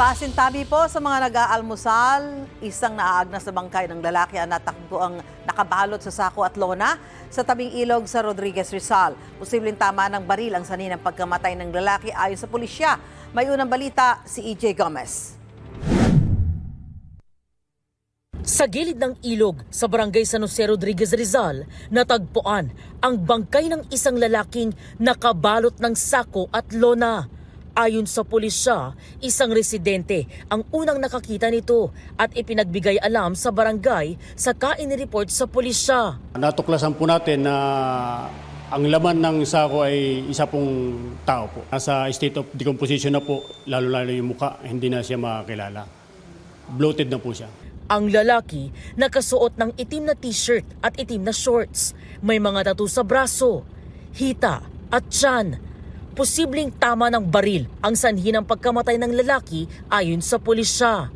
Pasintabi po sa mga nag-aalmusal, isang naaagnas na bangkay ng lalaki ang natakbo ang nakabalot sa sako at lona sa tabing ilog sa Rodriguez, Rizal. Posibleng tama ng baril ang sanhi ng pagkamatay ng lalaki ayon sa pulisya. May unang balita si EJ Gomez. Sa gilid ng ilog sa barangay San Jose, Rodriguez, Rizal, natagpuan ang bangkay ng isang lalaking nakabalot ng sako at lona. Ayon sa pulisya, isang residente ang unang nakakita nito at ipinagbigay alam sa barangay saka inireport sa pulisya. Natuklasan po natin na ang laman ng sako ay isa pong tao po. Nasa state of decomposition na po, lalo-lalo yung mukha, hindi na siya makakilala. Bloated na po siya. Ang lalaki nakasuot ng itim na t-shirt at itim na shorts. May mga tattoo sa braso, hita at tiyan. Posibleng tama ng baril ang sanhi ng pagkamatay ng lalaki ayon sa pulisya.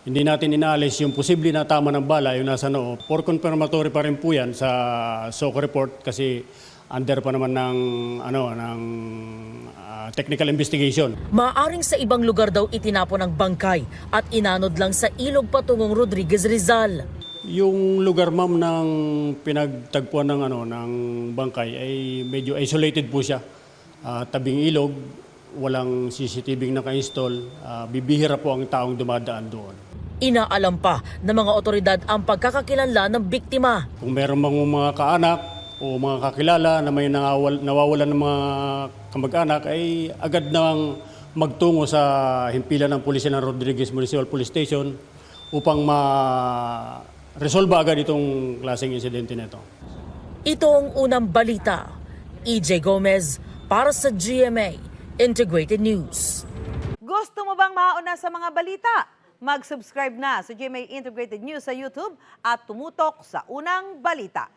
Hindi natin inaalis yung posible na tama ng bala, yung nasa noo. For confirmatory pa rin po yan sa SOCO report kasi under pa naman ng technical investigation. Maaring sa ibang lugar daw itinapon ang bangkay at inanod lang sa ilog patungong Rodriguez, Rizal. Yung lugar ma'am ng pinagtagpuan ng bangkay ay medyo isolated po siya. Tabing ilog, walang CCTV naka-install, bibihira po ang taong dumadaan doon. Inaalam pa ng mga otoridad ang pagkakakilanlan ng biktima. Kung meron mga kaanak o mga kakilala na may nawawalan ng mga kamag-anak ay agad nang magtungo sa himpilan ng pulisya ng Rodriguez Municipal Police Station upang ma-resolve agad itong klaseng insidente nito. Ito ang unang balita. EJ Gomez para sa GMA Integrated News. Gusto mo bang mauna sa mga balita? Mag-subscribe na sa GMA Integrated News sa YouTube at tumutok sa unang balita.